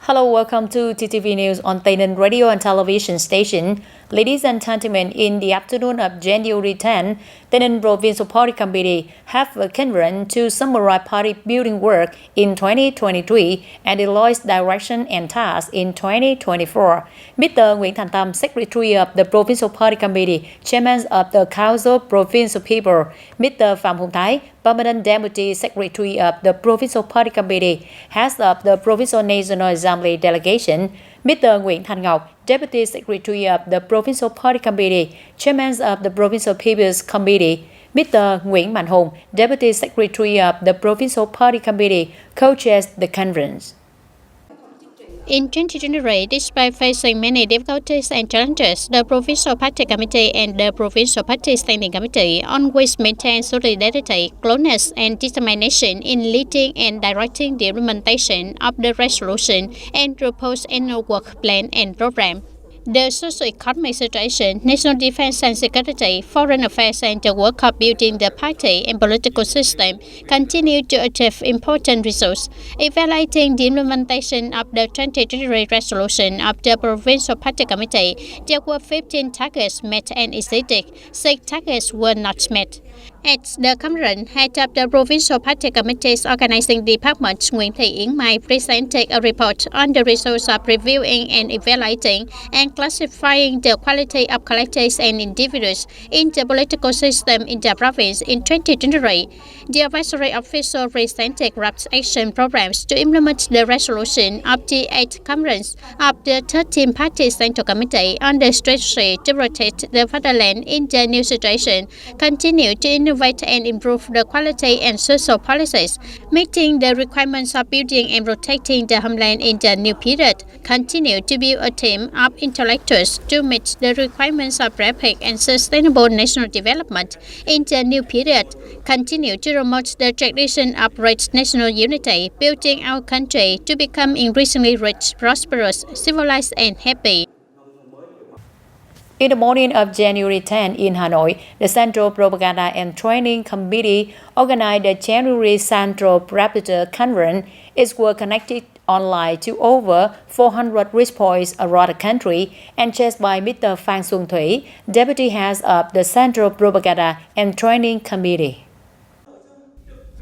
Hello, welcome to TTV News on TayNinhTV radio and television station. Ladies and gentlemen, in the afternoon of January 10, TayNinhTV Provincial Party Committee have a conference to summarize party building work in 2023 and Deloitte's direction and tasks in 2024. Mr. Nguyễn Thành Tâm, Secretary of the Provincial Party Committee, Chairman of the Council of Provincial People, Mr. Phạm Hùng Thái, Permanent Deputy Secretary of the Provincial Party Committee, Head of the Provincial National Assembly Delegation, Mr. Nguyễn Thành Ngọc, Deputy Secretary of the Provincial Party Committee, Chairman of the Provincial People's Committee, Mr. Nguyễn Mạnh Hùng, Deputy Secretary of the Provincial Party Committee, co-chairs the conference. In 2023, despite facing many difficulties and challenges, the Provincial Party Committee and the Provincial Party Standing Committee always maintain solidarity, closeness, and determination in leading and directing the implementation of the resolution and proposed annual work plan and program. The socio-economic situation, national defense and security, foreign affairs, and the work of building the party and political system continue to achieve important results. Evaluating the implementation of the 2023 resolution of the Provincial Party Committee, there were 15 targets met and exceeded. 6 targets were not met. At the conference, head of the Provincial Party Committee's organizing department, Nguyễn Thị Yến Mai, presented a report on the results of reviewing and evaluating and classifying the quality of collectives and individuals in the political system in the province in 2023. The advisory official presented rapid action programs to implement the resolution of the 8th conference of the 13th Party Central Committee on the strategy to protect the fatherland in the new situation, continue to innovate and improve the quality and social policies, meeting the requirements of building and protecting the homeland in the new period, continue to build a team of intellectuals to meet the requirements of rapid and sustainable national development in the new period, continue to promote the tradition of rich national unity, building our country to become increasingly rich, prosperous, civilized, and happy. In the morning of January 10 in Hanoi, the Central Propaganda and Training Committee organized the January Central Rapporteur Conference. It was connected online to over 400 reach points around the country and chaired by Mr. Phan Xuân Thủy, Deputy Head of the Central Propaganda and Training Committee.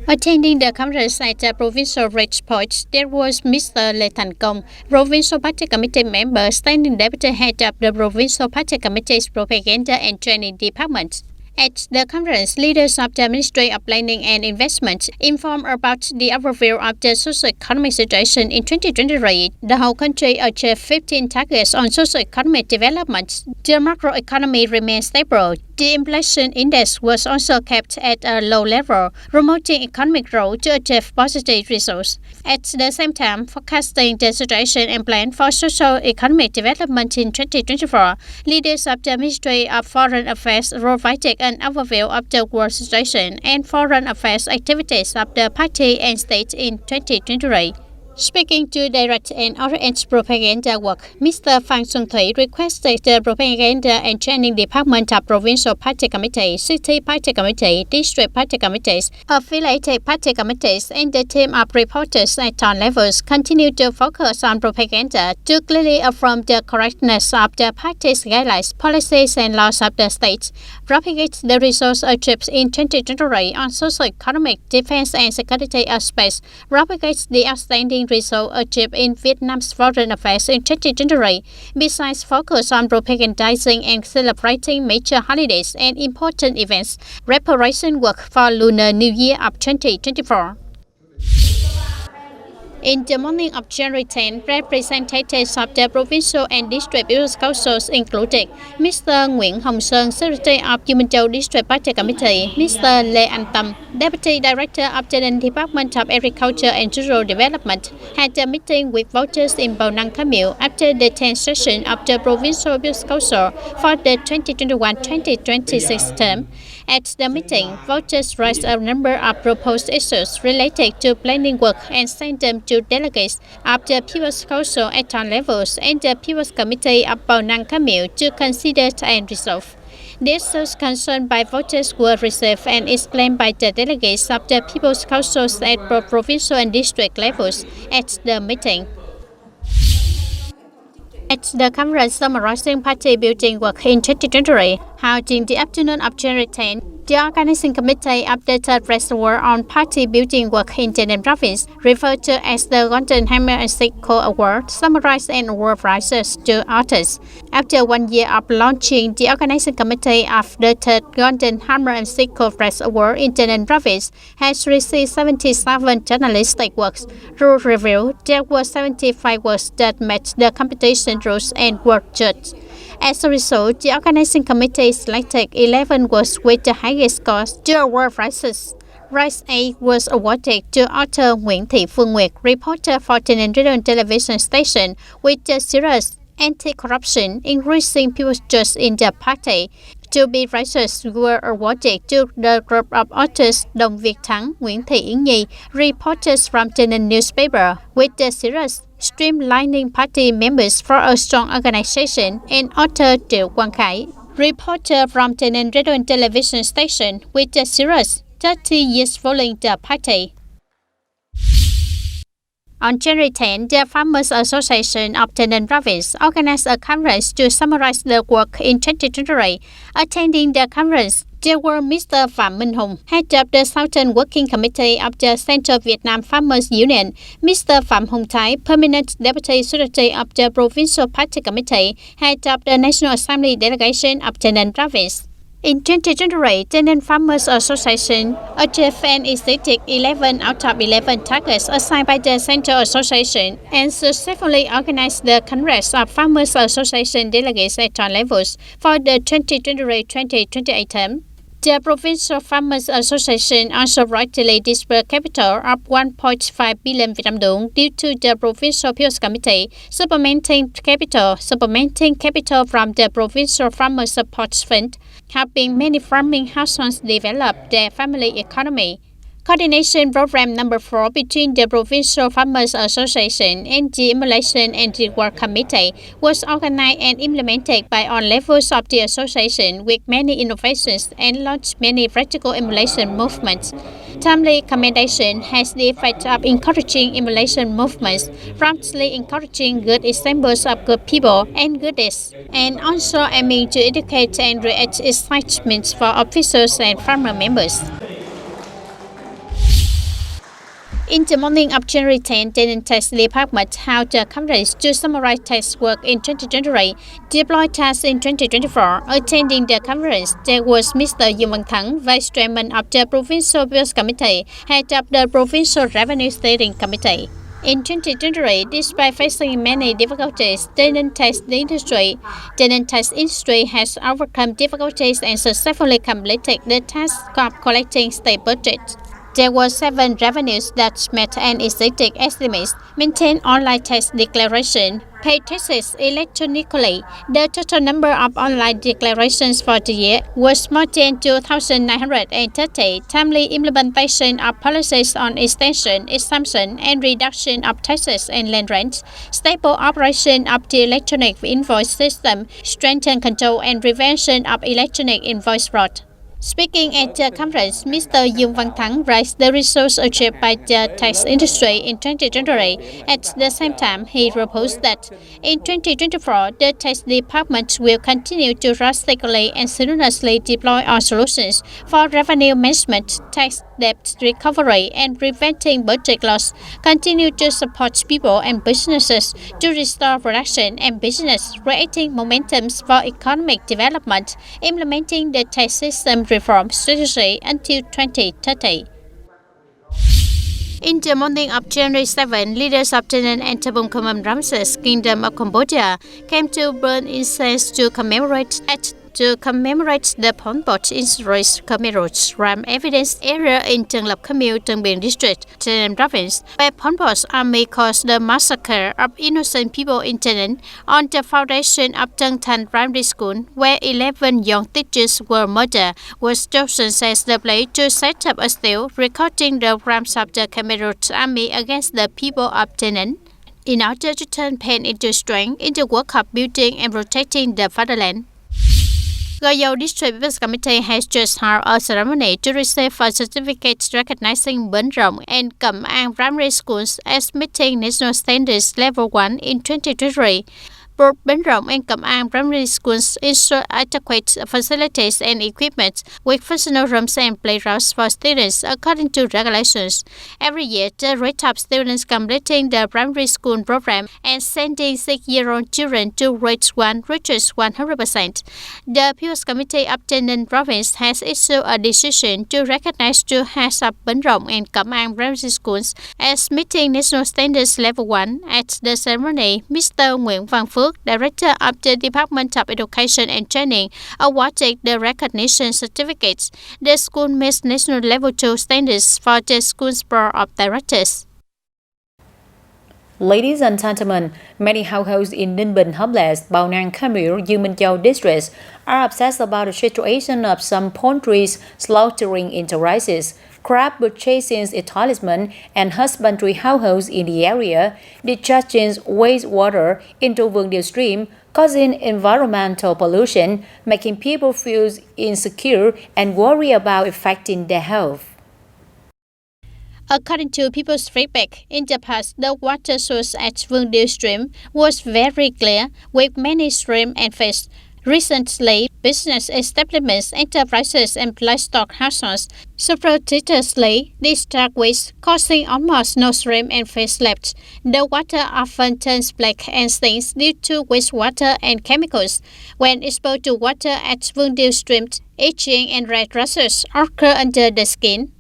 Attending the conference at the provincial reach point, there was Mr. Lê Thành Công, Provincial Party Committee member, standing deputy head of the Provincial Party Committee's Propaganda and Training Department. At the conference, leaders of the Ministry of Planning and Investment informed about the overview of the socio-economic situation in 2023. The whole country achieved 15 targets on socio-economic development. The macroeconomy remained stable. The inflation index was also kept at a low level, promoting economic growth to achieve positive results. At the same time, forecasting the situation and plan for socio-economic development in 2024, leaders of the Ministry of Foreign Affairs provided an overview of the world situation and foreign affairs activities of the party and state in 2023. Speaking to direct and orient propaganda work, Mr. Phan Xuân Thủy requested the Propaganda and Training Department of Provincial Party Committee, City Party Committee, District Party Committees, affiliated party committees, and the team of reporters at all levels continue to focus on propaganda to clearly affirm the correctness of the party's guidelines, policies, and laws of the state, propagate the results achieved in 2023 on socio-economic, defense, and security aspects, propagate the outstanding result achieved in Vietnam's foreign affairs in 2023, besides focus on propagandizing and celebrating major holidays and important events, preparation work for Lunar New Year of 2024. In the morning of January 10, representatives of the provincial and district business councils included Mr. Nguyễn Hồng Sơn, Secretary of Human Châu District Party Committee, Mr. Lê Anh Tâm, Deputy Director of the Department of Agriculture and Rural Development, had a meeting with voters in Bào Năng Khá Miệu after the 10th session of the Provincial Business Council for the 2021-2026 term. At the meeting, voters raised a number of proposed issues related to planning work and sent them to delegates of the People's Council at all levels and the People's Committee of Bào Năng Khá Miệu to consider and resolve. The issues concerned by voters were received and explained by the delegates of the People's Councils at both provincial and district levels at the meeting. At the conference summarizing party building work in 2023, held in the afternoon of January 10, the organizing committee updated reservoir on party building work in Taynan province, referred to as the Golden Hammer and Sickle Award, summarized and award prizes to artists. After 1 year of launching, the organizing committee of the third Golden Hammer and Sickle Press Award in Taynan province has received 77 journalistic works. Rule review: there were 75 works that met the competition rules and were judged. As a result, the organizing committee selected 11 works with the highest scores to award prizes. Prize A was awarded to author Nguyễn Thị Phương Nguyệt, reporter for Taynan Radio and Television Station, with the series Anti-Corruption, Increasing People's Trust in the Party. Two B prizes were awarded to the group of authors Đồng Việt Thắng, Nguyễn Thị Yến Nhi, reporters from Taynan newspaper, with the series Streamlining Party Members for a Strong Organization, and author Triệu Quang Khải, reporter from Taynan Radio and Television Station, with the series 30 Years Following the Party. On January 10, the Farmers Association of Taynan Province organized a conference to summarize the work in 2023. Attending the conference, there were Mr. Phạm Minh Hùng, head of the Southern Working Committee of the Central Vietnam Farmers Union, Mr. Phạm Hồng Thái, Permanent Deputy Secretary of the Provincial Party Committee, head of the National Assembly Delegation of Taynan Province. In 2023, Taynan Farmers Association achieved and exceeded 11 out of 11 targets assigned by the Central Association and successfully organized the Congress of Farmers Association delegates at all levels for the 2023-2028 term. The Provincial Farmers Association also rightly disbursed capital of 1.5 billion Vietnam dong due to the Provincial Appeals Committee, supplementing capital from the Provincial Farmers Support Fund, helping many farming households develop their family economy. Coordination Program Number 4 between the Provincial Farmers Association and the Emulation and Reward Committee was organized and implemented by all levels of the association with many innovations and launched many practical emulation movements. Timely commendation has the effect of encouraging emulation movements, promptly encouraging good examples of good people and good deeds, and also aiming to educate and create excitement for officers and farmer members. In the morning of January 10, Taynan Tax Department held a conference to summarize tax work in 2023, deploy tasks in 2024. Attending the conference, there was Mr. Dương Văn Thắng, Vice Chairman of the Provincial Appeals Committee, head of the Provincial Revenue Steering Committee. In 2023, despite facing many difficulties, Taynan tax industry has overcome difficulties and successfully completed the task of collecting state budget. There were 7 revenues that met and exceeded estimates, maintained online tax declaration, paid taxes electronically. The total number of online declarations for the year was more than 2,930. Timely implementation of policies on extension, exemption, and reduction of taxes and land rents, stable operation of the electronic invoice system, strengthened control and prevention of electronic invoice fraud. Speaking at the conference, Mr. Dương Văn Thắng praised the results achieved by the tax industry in 2023. At the same time, he proposed that in 2024, the tax department will continue to drastically and seamlessly deploy our solutions for revenue management, tax debt recovery, and preventing budget loss, continue to support people and businesses to restore production and business, creating momentum for economic development, implementing the tax system reform strategy until 2030. In the morning of January 7, leaders of Taynan and Tabung Khmer Ramses, Kingdom of Cambodia, came to burn incense to commemorate the Pol Pot Insurrection Khmer Ram Evidence area in Tân Lập Khmer, Tân Biên District, Taynan Province, where Pol Pot's army caused the massacre of innocent people in Taynan on the foundation of Tân Thanh Primary School, where 11 young teachers were murdered, was chosen as the place to set up a still recording the crimes of the Khmer army against the people of Taynan, in order to turn pain into strength in the work of building and protecting the fatherland. Goyo District People's Committee has just held a ceremony to receive a certificate recognizing Bến Rộng and Cẩm An primary schools as meeting national standards level 1 in 2023. Both Bến Rộng and Cẩm An primary schools ensure adequate facilities and equipment with functional rooms and playgrounds for students according to regulations. Every year, the rate of students completing the primary school program and sending 6-year-old children to grade 1 reaches 100%. The People's Committee of Tây Ninh Province has issued a decision to recognize two heads of Bến Rộng and Cẩm An primary schools as meeting national standards level 1. At the ceremony, Mr. Nguyễn Văn Phước, Director of the Department of Education and Training, awarded the recognition certificates. The school meets national level 2 standards for the school's board of directors. Ladies and gentlemen, many households in Ninh Bình, Homeless, Bao Nang, Khmer, U Minh Châu districts are obsessed about the situation of some poultries slaughtering into rices. Crab purchasing establishments and husbandry households in the area discharging wastewater into Vương Điêu stream, causing environmental pollution, making people feel insecure and worry about affecting their health. According to people's feedback, in the past, the water source at Vương Điêu stream was very clear, with many shrimp and fish. Recently, business establishments, enterprises, and livestock households surreptitiously discharge waste, causing almost no shrimp and fish left. The water often turns black and stinks due to wastewater and chemicals. When exposed to water at Vương Điêu stream, itching and red rashes occur under the skin.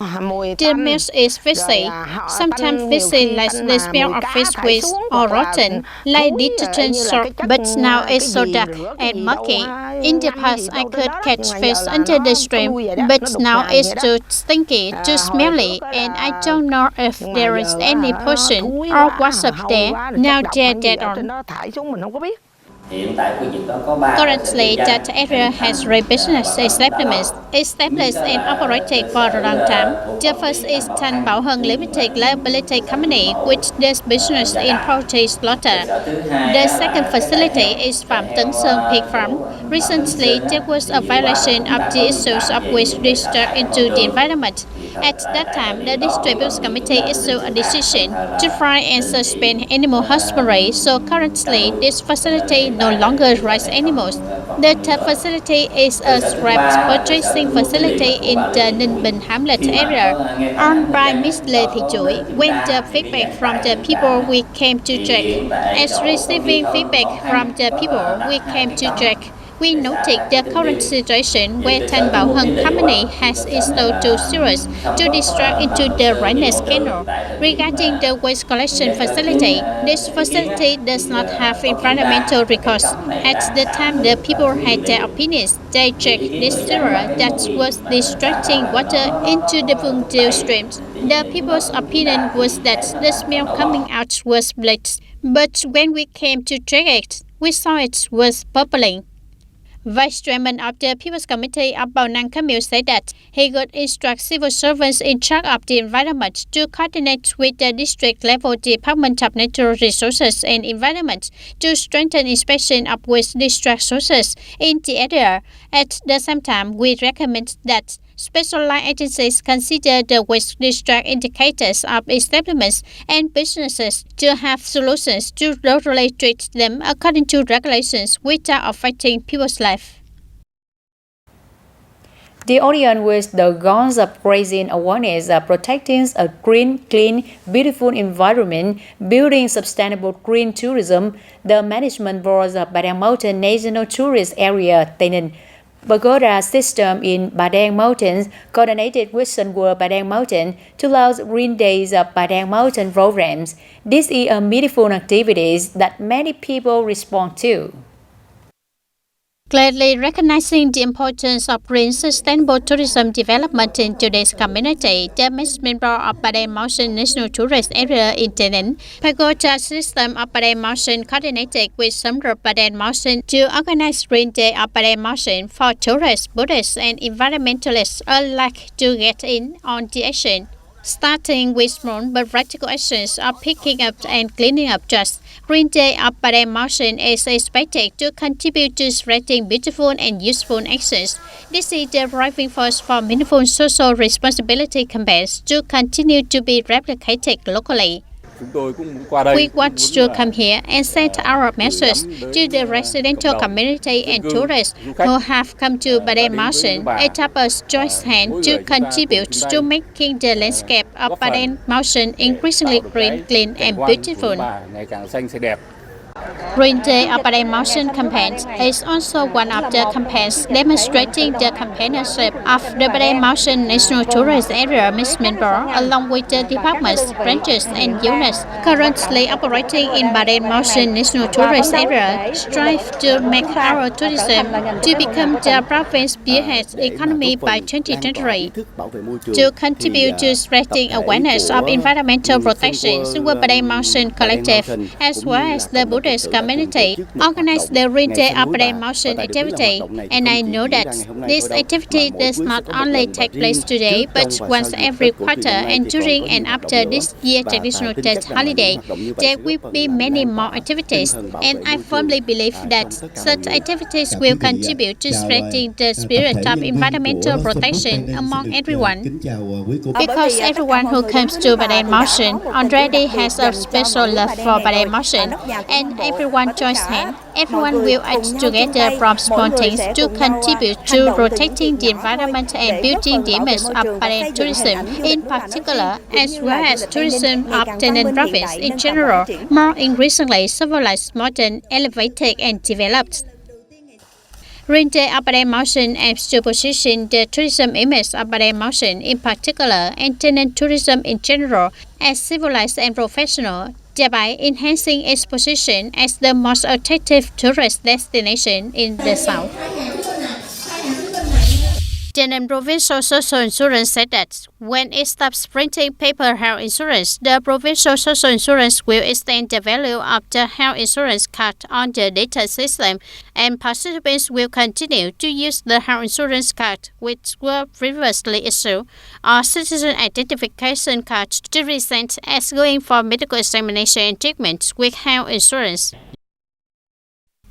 The mess is fishy. Sometimes fishy like the smell of fish waste or rotten, like detergent soap, but now it's so dark and murky. In the past, I could catch fish under the stream, but now it's too stinky, too smelly, and I don't know if there is any poison or what's up there. Now they're dead on. Currently, that area has three business establishments established and operated for a long time. The first is Thanh Bảo Hân Limited Liability Company, which does business in poultry slaughter. The second facility is Phạm Tấn Sơn Pig Farm. Recently, there was a violation of the issues of waste discharge into the environment. At that time, the Distribution Committee issued a decision to try and suspend animal husbandry, so currently this facility no longer raises animals. The third facility is a scrap purchasing facility in the Ninh Bình Hamlet area, owned by Ms. Lê Thị Chuỗi. When the feedback from the people we came to check, as receiving feedback from the people we came to check, we noted the current situation where Thanh Bảo Hân Company has installed two sewers to discharge into the drainage canal. Regarding the waste collection facility, this facility does not have environmental recourse. At the time the people had their opinions, they checked this sewer that was discharging water into the Vương Điêu stream. The people's opinion was that the smell coming out was black, but when we came to check it, we saw it was bubbling. Vice Chairman of the People's Committee of Bao Nang Khmer said that he would instruct civil servants in charge of the environment to coordinate with the district-level Department of Natural Resources and Environment to strengthen inspection of waste discharge sources in the area. At the same time, we recommend that specialized agencies consider the waste discharge indicators of establishments and businesses to have solutions to thoroughly treat them according to regulations without affecting people's life. The audience with the goals of raising awareness of protecting a green, clean, beautiful environment, building sustainable green tourism, the management board of Bà Đen Mountain National Tourist Area Tây Ninh Pagoda system in Bà Đen Mountains coordinated with Sun World Bà Đen Mountain to launch Green Days of Bà Đen Mountain programs. This is a meaningful activity that many people respond to. Clearly recognizing the importance of green sustainable tourism development in today's community, the management board of Bà Đen Mountain National Tourist Area in Tây Ninh Pagoda system of Bà Đen Mountain coordinated with Sun World Bà Đen Mountain to organize Green Day of Bà Đen Mountain for tourists, Buddhists, and environmentalists alike to get in on the action. Starting with small but practical actions of picking up and cleaning up trash, Green Day of Bà Đen Mountain is expected to contribute to spreading beautiful and useful actions. This is the driving force for meaningful social responsibility campaigns to continue to be replicated locally. We want to come here and send our message to the residential community and tourists who have come to Baden Mountain and tap us joint hand to contribute to making the landscape of Baden Mountain increasingly green, clean and beautiful. Green Day of Baden Mountain campaign is also one of the campaigns demonstrating the companionship of the Baden Mountain National Tourist Area Management Board along with the departments, branches and units currently operating in Baden Mountain National Tourist Area strive to make our tourism to become the province's beehive economy by 2023. To contribute to spreading awareness of environmental protection, Super Baden Mountain Collective, as well as the Buddhist community, organize the Green Day of Baden Mountain activity. And I know that this activity does not only take place today, but once every quarter and during and after this year's traditional Tet holiday, there will be many more activities. And I firmly believe that such activities will contribute to spreading the spirit of environmental protection among everyone. Because everyone who comes to Baden Mountain already has a special love for Baden Mountain, and everyone joins hands. Everyone will act together from small things to contribute to protecting the environment and building the image of Baden tourism in particular, as well as tourism of TayNinhTV province in general, more increasingly civilized, modern, elevated and developed. Green Day of Baden Mountain aims to position the tourism image of Baden Mountain in particular and TayNinhTV tourism in general as civilized and professional, thereby enhancing its position as the most attractive tourist destination in the south. TayNinhTV Provincial Social Insurance said that when it stops printing paper health insurance, the provincial social insurance will extend the value of the health insurance card on the data system, and participants will continue to use the health insurance card which were previously issued, or citizen identification cards to present as going for medical examination and treatment with health insurance.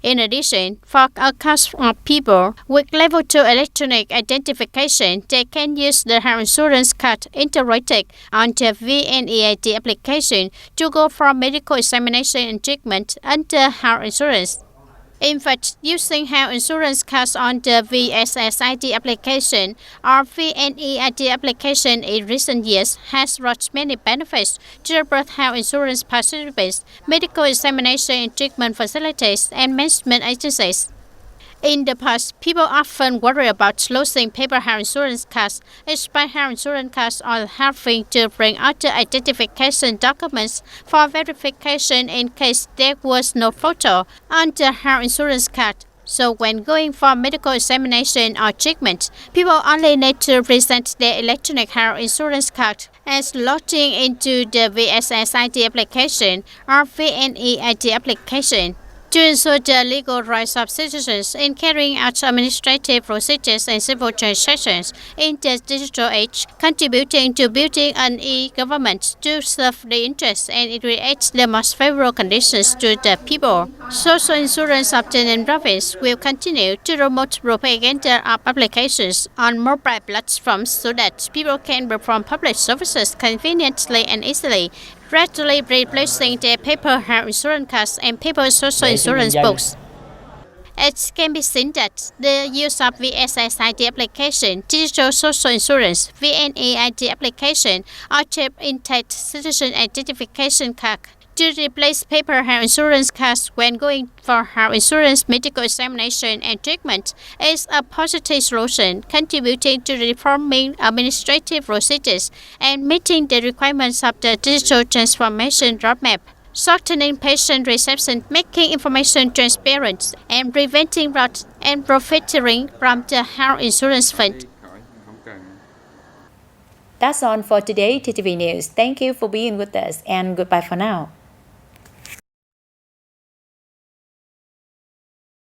In addition, for a class of people with Level 2 electronic identification, they can use the health insurance card integrated on the VNEID application to go for medical examination and treatment under health insurance. In fact, using health insurance cards on the VSSID application or VNEID application in recent years has brought many benefits to both health insurance participants, medical examination and treatment facilities, and management agencies. In the past, people often worry about losing paper health insurance cards, expired health insurance cards, or having to bring other identification documents for verification in case there was no photo on the health insurance card. So when going for medical examination or treatment, people only need to present their electronic health insurance card as logging into the VSSID application or VNEID application. To ensure the legal rights of citizens in carrying out administrative procedures and civil transactions in the digital age, contributing to building an e-government to serve the interests and create the most favorable conditions to the people. Social insurance of TayNinhTV province will continue to promote propaganda of applications on mobile platforms so that people can perform public services conveniently and easily, gradually replacing their paper health insurance cards and paper social insurance books. It can be seen that the use of VSSID application, digital social insurance, VNEID application, or chip intact citizen identification card to replace paper health insurance cards when going for health insurance medical examination and treatment is a positive solution, contributing to reforming administrative procedures and meeting the requirements of the digital transformation roadmap, shortening patient reception, making information transparent, and preventing fraud and profiteering from the health insurance fund. That's all for today, TTV News. Thank you for being with us and goodbye for now.